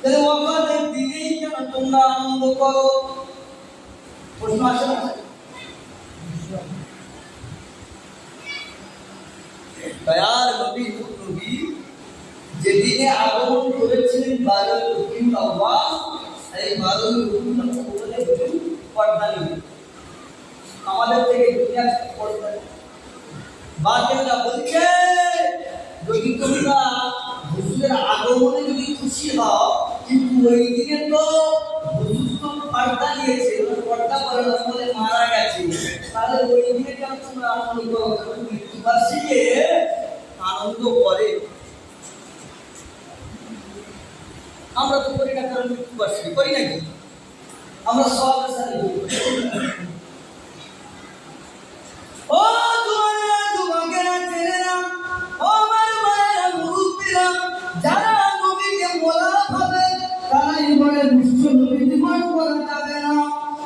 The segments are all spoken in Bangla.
তাহলে ওয়াফাতের দিনেই কেন তোমরা আনন্দ করো? প্রশ্ন আসে না? দয়ার নবী যেদিনে আগমন করেছিলেন 12 রবিউল আউয়াল, এই 12 রবিউল আউয়ালে পর্দা নেই। আমাদের থেকে দুনিয়া পর্দা বাকিরা বলছে যদি তোমরা হুজুরের আগমনে যদি খুশি হও, কিন্তু ওই দিনে তো হুজুর তো পর্দা নিয়েছে, পর্দা করে বলে মারা গেছে, তাহলে ওই দিনে কেন তোমরা আনন্দ করো? মৃত্যুবার্ষিকী আনন্দ করে। আমরা তো করি না, কারণ মৃত্যুবার্ষিকী করি নাকি? আমরা সব সাথে ও তোমারা যুবকেরা, ছেলেরা, ও আমার মায়েরা, মুরব্বীরা, যারা নবীকে মোলা ভাবে তারাই বলে বিশ্ব নবী জীবন করা যাবে না।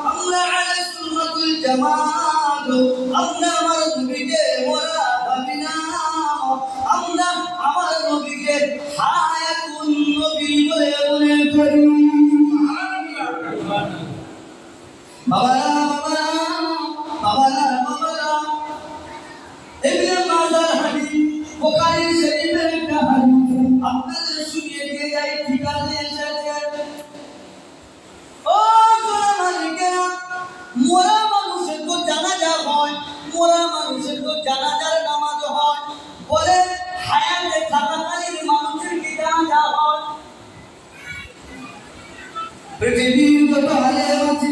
আমরা আহলে সুন্নাতুল জামাত, আমরা আমার নবীকে মোলা ভাবি না, আমরা আমার নবীকে হায়াতুন নবী বলে মনে করি। বাবারা বাবারা বাবারা বাবারা, এগুলো মাজার হাদিস, বুখারী শরীফের একটা হাদিস আপনাদের শুনিয়ে দিয়ে যাই, ঠিক আছে? এসেছে ও সোনা মালিকেরা, মোরা মানুষের তো জানাজা হয়, মোরা মানুষের তো জানাজার নামাজ হয়, বলে হায়াতে থাকাকালীন মানুষের কি জানাজা হয়? পৃথিবীর যত আলেম আছে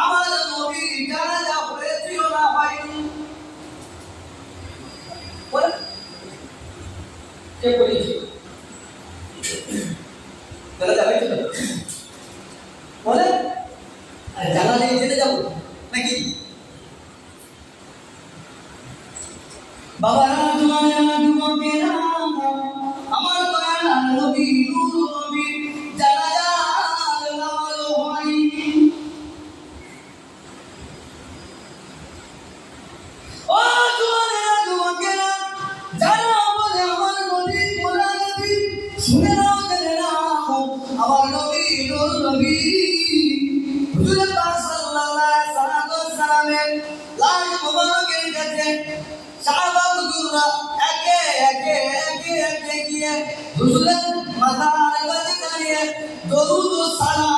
আমার নবী জানাজা হয়েছিল না হয়নি? বলে কে বলেছে? জানাজা হয়েছিল বলে জানাজা জেনে যাবো নাকি? বাবারা তোমারা যুবকেরা, আমার দয়াল নবী নূর নবী জানাজার নামাজ হয়নি। ও জোয়ানেরা যুবকেরা, যারা বলে আমার নবী মোলা নবী, শুনে নাও জেনে নাও, আমার নবী নূর নবী হুজুর পাক সাল্লাল্লাহু আলাইহি ওয়াসাল্লামের লাশ মুবারকের কাছে সাহাবা হুজুররা একে একে একে একে গিয়ে হুজুরের মাথার কাছে দাঁড়িয়ে দরুদ ও সালাম